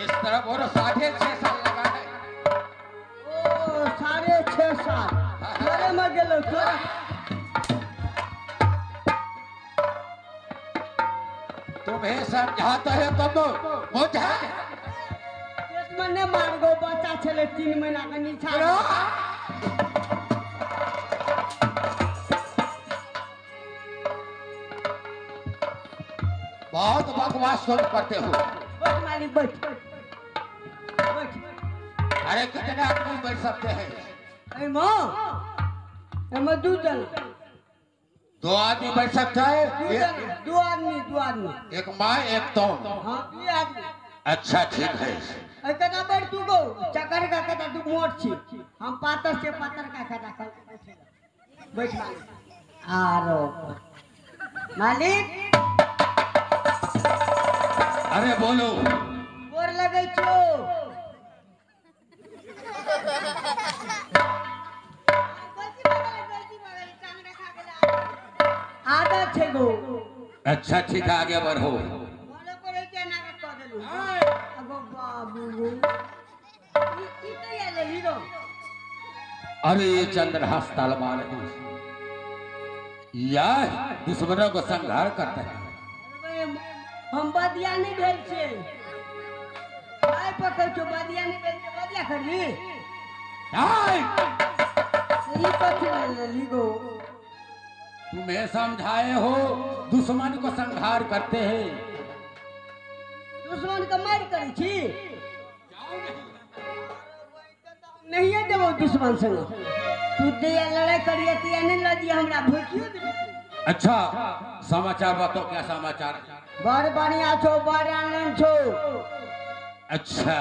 इस तरफ और 6.5 साल लगा है। ओ 6.5 साल तोरे में गेलो तोरा तुम्हें समझाता है तब बुझा पेट में ने मार गो बच्चा छले 3 महीना के नीचा बहुत बकवास तुम करते हो। बैठ मालिक बैठ बैठ अरे कितने आदमी बैठ सकते हैं? ए मां ए दू जन 2 आदमी बैठ सकता है। दो आदमी एक माँ एक तुम। हां 2 आदमी। अच्छा ठीक है। ए कदा बैठ तू गो चक्कर का कदा तू मोट छी हम पातर से पातर का कदा बैठ मालिक आरो मालिक अरे बोलो। गोर लगे छो आदत छे गो। अच्छा ठीक है आगे बढ़ो। बोलो करे के ना कह देलु अगो बाबू ई तो ये ले हीरो। अरे ये चंद्रहास तलवार है, यह दुश्मनों को संहार करता है। हम बदिया नहीं भेल छे आई पकड़ छो बदिया नहीं भेल छे बदिया करली सही कथि ले लीगो। तुम्हें समझाए हो दुश्मन को संहार करते हैं। दुश्मन का मार करे छी नहीं है देवो दुश्मन संग तू दे लड़ाई करिए त नहीं लजी हमरा भूखियो दे। अच्छा समाचार बताओ, क्या समाचार? बड़ बढ़िया छो बड़ आनंद छो। अच्छा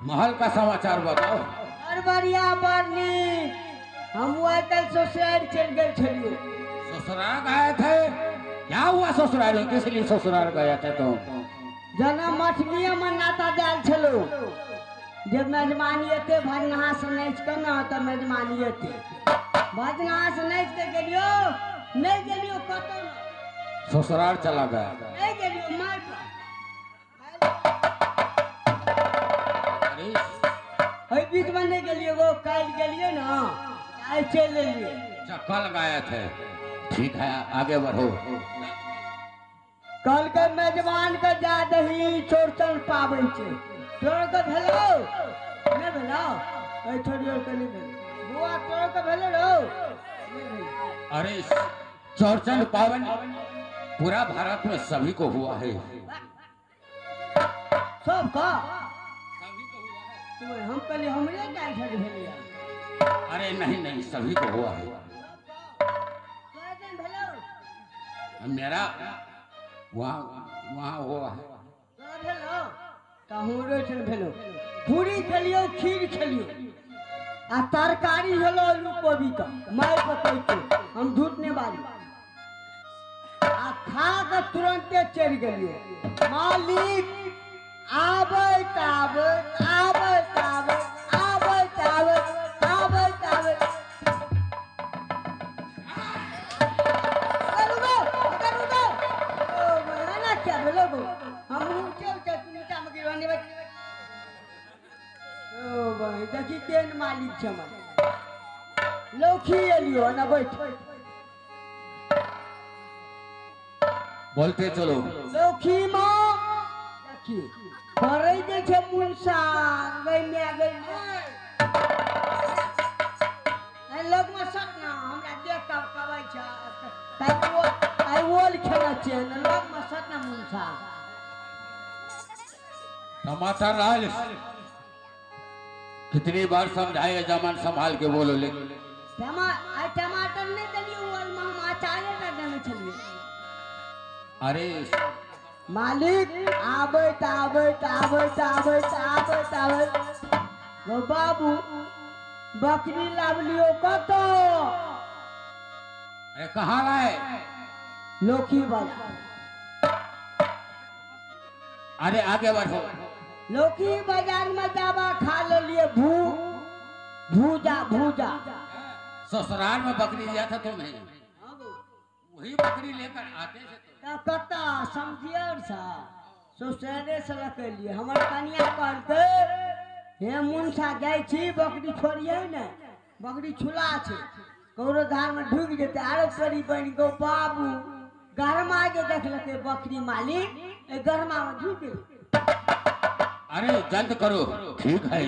महल का समाचार बताओ। बड़ बढ़िया बड़नी हम वो कल ससुराल चल गए छलियो। ससुराल गए थे? क्या हुआ ससुराल में? किस लिए ससुराल गए थे तुम? जना मछलियां मन नाता दाल छलो जब मेजमानी एते भजनहा से नाच के ना त मेजमानी एते भजनहा से नाच के गेलियो नहीं गेलियो कतो ना ससुराल चला गया। नहीं गेलियो मार अरे हई बीच में नहीं गेलियो वो काल गेलियो ना आई चल लिए। अच्छा कल गए थे, ठीक है आगे बढ़ो। कल के मेजबान के जा दही चौरचन पाबै छे तोर के भेलो नहीं भेलो ए छोड़ियो के नहीं भेलो बुआ तोर के भेलो रो नहीं भेलो। अरे चौरचन पावन पूरा भारत में सभी को हुआ है। सब का सभी को हुआ है। तुम्हें हम कहले हमरे का इधर भेलिया। अरे नहीं नहीं सभी को हुआ है। तोरे दिन भेलो मेरा वहाँ हुआ है। तोरे भेलो त हमरो छन भेलो। पूरी खेलियो खीर खेलियो आ तरकारी हलो आलू कोबी का माय पकई के हम धूटने वाली आ खा के तुरंते चढ़ गेलियो। मालिक आबै ताबै आबै ताबै आबै ताबै आबै ताबै करू ओ मना क्या भेलो गो हम चल के नीचा में गिरवाने बैठ ओ भाई देखी केन मालिक छ हमर लौखी एलियो ना बैठ बोलते चलो। लौखी मां देखी भरै दे छै मुनसा गई में गई ए लोग में सट ना हमरा देख के कबै छ आई वोल खेला छै लोग में सट ना मुनसा टमाटर लाल कितनी बार समझाए जमान संभाल के बोलो। लेकिन टमाटर नहीं दलियो वोल में हम अचारे टा देने छलिए। अरे मालिक आबैत आबैत आबैत आबैत आबैत आबैत गो बाबू बकरी लावलियो कतो अरे कहाँ लाए? लोखी बाजार। अरे आगे बढ़ो। लोखी बाजार में जावा खा ले लिए भूजा भूजा ससुराल में बकरी लिया था तुम्हें, वही बकरी लेकर आते थे तो कता समझिए सा सोचने से लगे हमर कनिया कहते हे मुंसा जाय छी बकरी छोड़िए ने बकरी छुला छे कौरो धार में ढुक जेते आरो परी बन गो बाबू गरमा के देखलके बकरी मालिक ए गरमा में ढुक गेल। अरे जल्द करो ठीक है।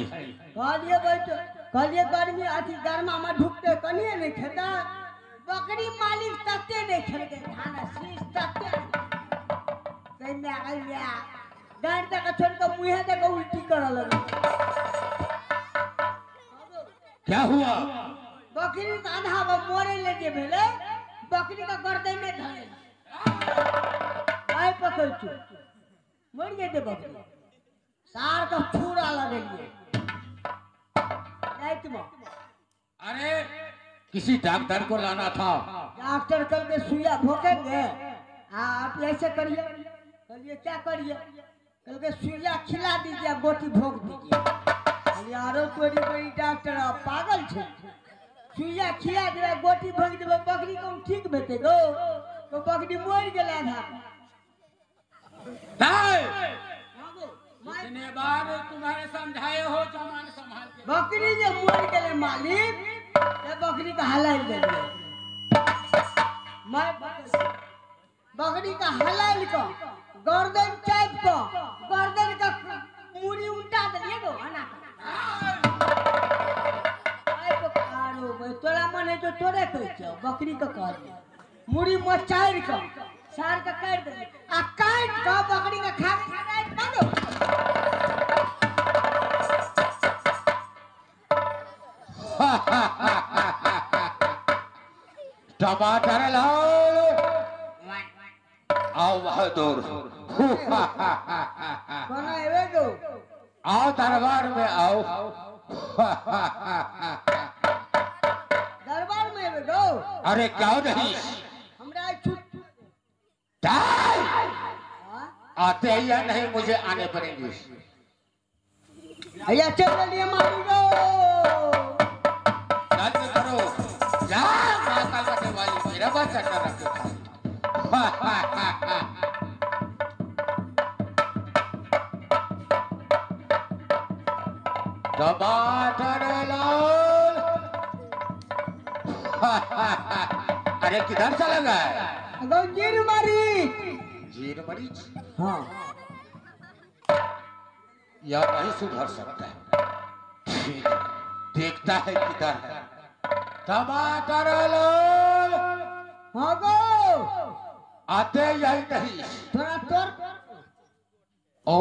कहलिए बैठ कहलिए गर्मी अथी गरमा में ढुकते कनिए नहीं खेता बकरी मालिक तते नहीं खेलके खाना शीश तते कन्या कन्या डांट तक छोड़ के मुंह तक उल्टी कर लगे। क्या हुआ? बकरी का आधा वो मोरे लेके भेले बकरी का गर्दन में धरे आए पकड़ चु मर गए थे बकरी सार का छुरा लगे रात में। अरे किसी डॉक्टर को लाना था। डॉक्टर कल के सुइया भोंकेंगे आप ऐसे करिए करिए क्या करिए कल के सुइया खिला दीजिए गोटी भोंक दीजिए। यारो तोरी बड़ी डॉक्टर पागल छे सुइया खिला देबे गोटी भोंक देबे बकरी को ठीक भेटे गो तो बकरी मर गेल आधा। नहीं कितने बार तुम्हारे समझाए हो जमान संभाल के। बकरी जे मर गेले मालिक ये बकरी का हलाल दे मैं बकरी का हलाल को गर्दन चाप को गर्दन का मुड़ी उल्टा दिए गो आना आए पकारो भाई तोरा मने तो तोरे कह बकरी का कह मुड़ी मचार को सार का काट दे आ काट का बकरी का खा काट मारो। टमाटर लाओ आओ बहादुर कौन आवे गो आओ दरबार में आओ। दरबार में आवे गो अरे क्या नहीं हमरा छूट आते ही या नहीं मुझे आने पड़ेंगे। भैया चल लिए मारू गो जल्दी करो जा माता बटे वाली मेरा बच्चा कर रखे। टमाटर लाओ। अरे किधर चला गया? जीर मारी जीर मरीच हाँ या नहीं सुधर सकता है। ठीक देखता है किधर है। टमाटर लो हाँ गो आते यही नहीं थोड़ा तोर ओ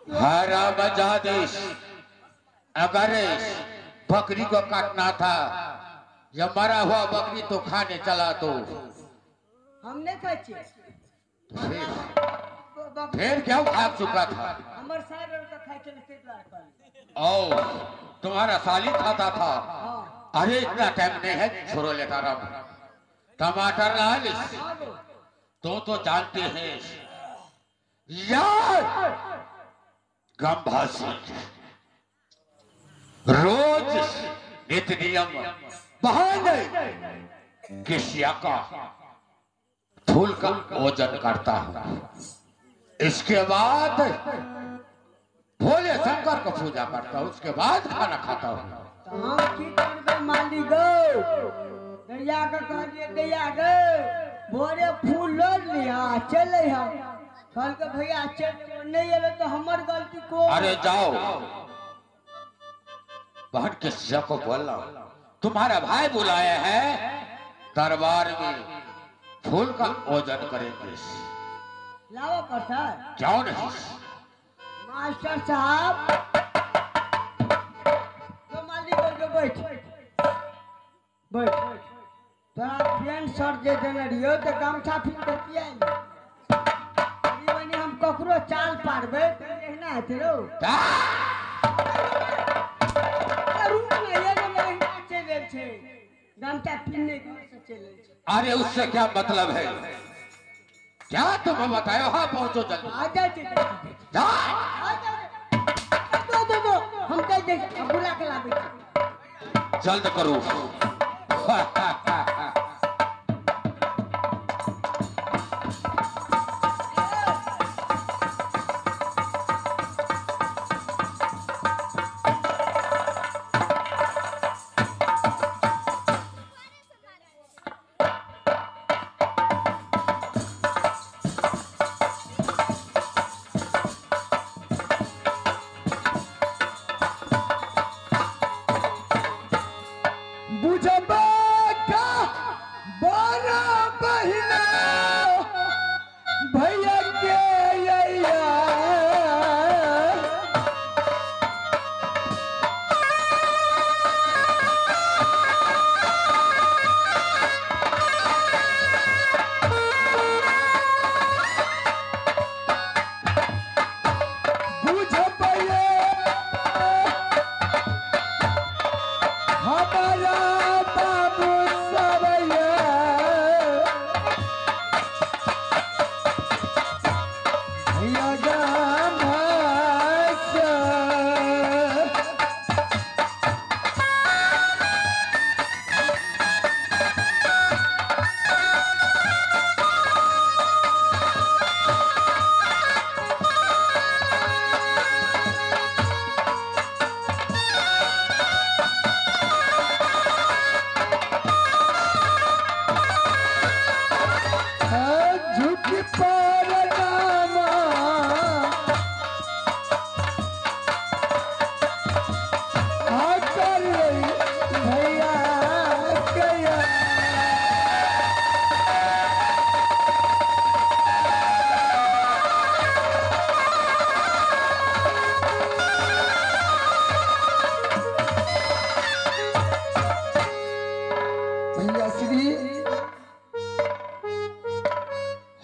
हरा बजादेश अगर बकरी को काटना था या मरा हुआ बकरी तो खाने चला तो हमने खाची फिर क्या खा चुका था? हमर साइड का खाई चले से ओ तुम्हारा साली खाता था। हाँ अरे इतना टाइम नहीं है छोड़ो लेता रहा। टमाटर लाल तो जानते हैं यार गंभासी रोज नित्य नियम बहाने किसिया का फूल का ओजन करता हूँ। इसके बाद भोले शंकर को पूजा करता हूँ। उसके बाद खाना खाता हूँ। हम की करबे माली गो दरिया का कह दिए दैया गो भोरे फूल लोड लिया चले हम कल के भैया चल नहीं एले तो हमर गलती को। अरे जाओ बहन किसिया को बोलना तुम्हारा भाई बुलाया है दरबार में फूल का ओजन करेंगे। लावा प्रसाद क्यों नहीं? मास्टर साहब तो मालिक को बैठ बैठ तोरा फ्रेंड सर जे देने रहियो तो गमछा फिर के किया बनी हम ककरो चाल पारबे तो एहना हेते रो रुक ना ये मेरे हिसाब से दे छे गमछा पीने घर से चले छे। अरे उससे क्या मतलब है? क्या तुम्हें बतायो? हाँ पहुंचो जल्दी। आ जा छे जा। दो हम कह दे अब बुला के लाबे छे। जल्द करो। भैया के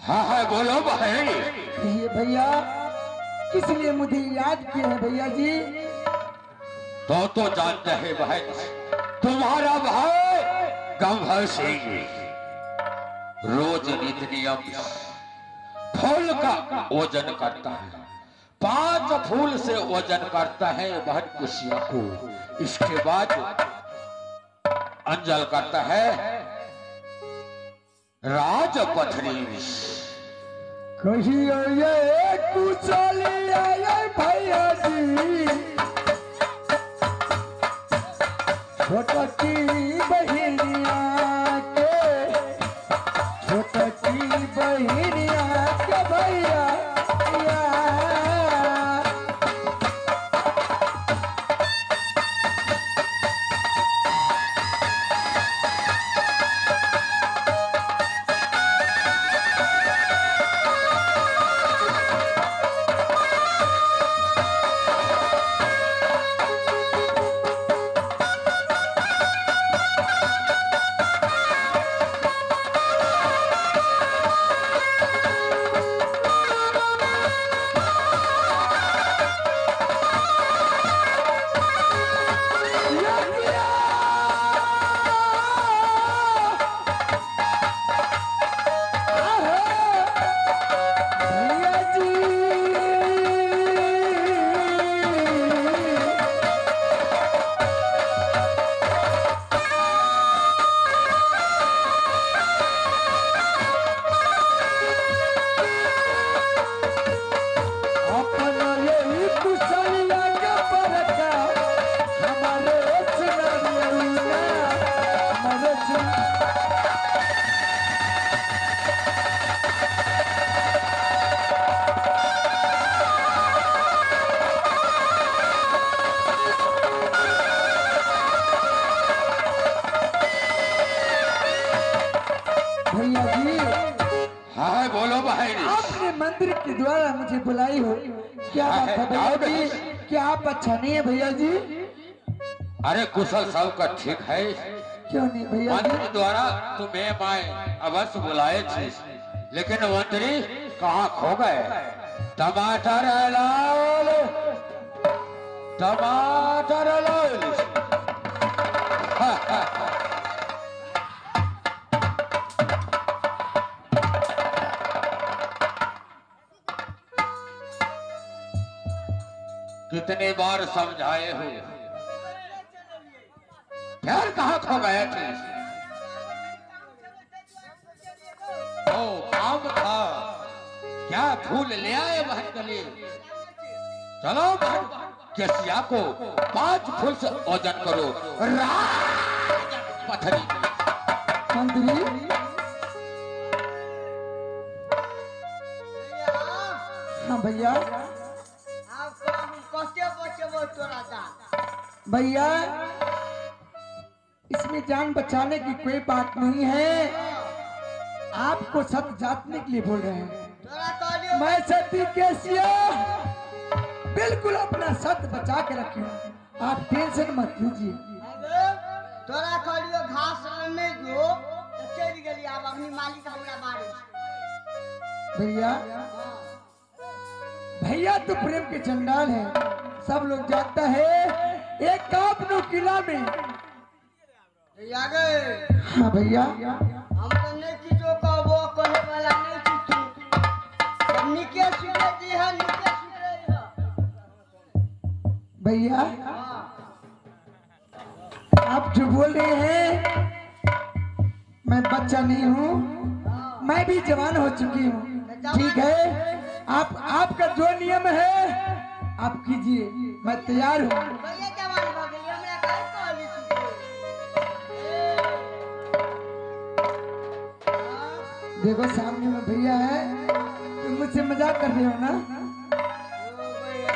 हाँ हाँ बोलो भाई। ये भैया किस लिए मुझे याद किए हैं भैया जी? तो जानते हैं भाई, तुम्हारा भाई गंभीर सिंह रोज नित्य नियम फूल का वजन करता है। 5 फूल से वजन करता है बहन कुशिया को। इसके बाद अंजल करता है राजपथनी में। कहियो ये कुशलिया भैया जी, छोटकी बहिनिया के, छोटकी बहिनिया के भैया मंदिर के द्वारा मुझे बुलाई हो। क्या बात है भैया जी? क्या आप अच्छा नहीं है भैया जी? अरे कुशल सब का ठीक है। क्यों नहीं भैया जी? मंत्री द्वारा तुम्हें मैं अवश्य बुलाए थे, लेकिन मंत्री कहाँ खो गए? टमाटर लाओ, टमाटर लाओ। कितने बार समझाए हो, फिर कहाँ खो गए थे? ओ काम था क्या? फूल ले आए बहन के लिए? चलो बहन केसिया को 5 फूल से ओजन करो। पथरी मंत्री हाँ भैया आपको हम कैसे बचबो तोरा दा? भैया इसमें जान बचाने की कोई बात नहीं है। आपको सत्य जांचने के लिए बोल रहे हैं। तोरा कहलियो मैं सती केसिया बिल्कुल अपना सत्य बचा के रखिए। आप टेंशन मत लीजिए। तोरा कहलियो घास में जो तो चल गेली। अब अपनी मालिक हमरा मारे छै। भैया भैया तो प्रेम के चंडाल है, सब लोग जानता है। एक कापनो किला में यागे हाँ भैया हम तो नहीं किछो कहबो, कहे वाला नहीं छी तू। निके सुने दी है, निके सुने है। भैया आप जो बोल रहे हैं, मैं बच्चा नहीं हूँ, मैं भी जवान हो चुकी हूँ। ठीक है, आपका जो नियम है आप कीजिए, मैं तैयार हूँ। भैया जवान हो गई, हमरा काहे कहली तू? देखो सामने में भैया है, तुम मुझसे मजाक कर रहे हो ना? ओ भैया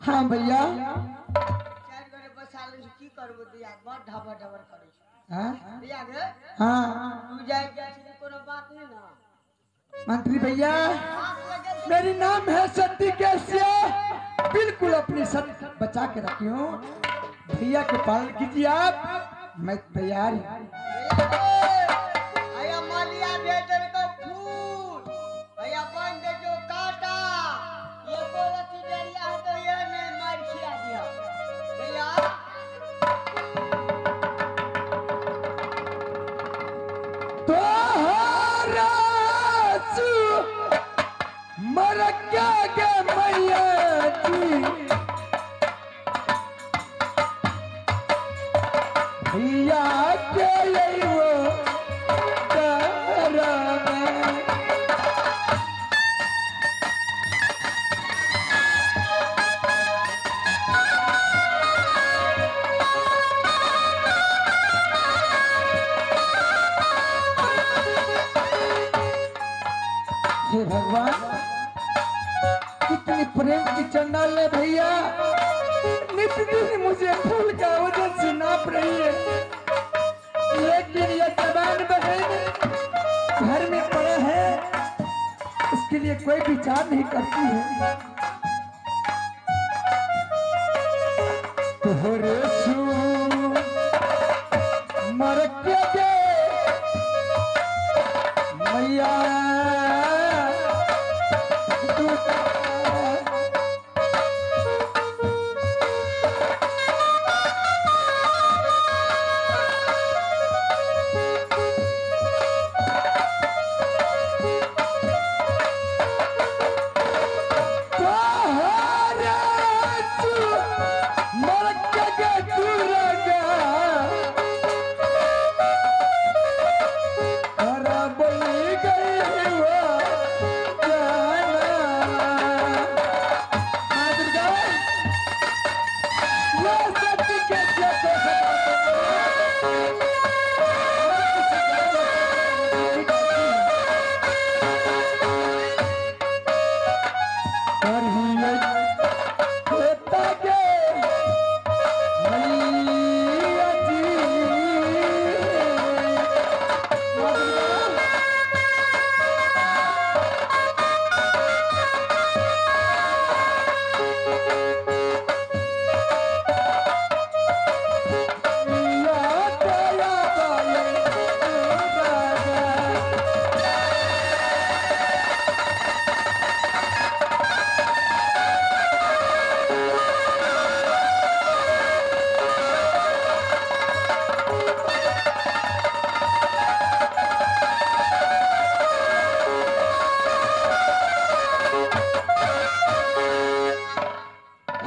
हाँ भैया चार घरे बसा ले की करबो दिया? बहुत ढबर ढबर करे छै। हाँ दिया गे हाँ तू जाए के छी कोनो बात नहीं ना। मंत्री भैया हाथ लगे मेरी नाम है सती केसिया, बिल्कुल अपनी सत्य बचा के रखी हूँ। भैया के पालन कीजिए आप, मैं तैयार हूँ। भैया मालिया भेजर को फूल, भैया बन दे जो काटा। ये को रति डरिया है तो ये ने मार खिया दिया। भैया तोहरा सु मर के मैया जी, भैया के वो तारा में हे भगवान कितनी प्रेम की चंडाल है भैया। नित्य दिन मुझे फूल का वजन से नाप रही है, लेकिन ये जवान बहन घर में पड़ा है, उसके लिए कोई विचार नहीं करती है। तोहरे सू मर के गे मैया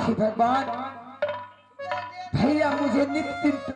कि भगवान भैया मुझे नित्य दिन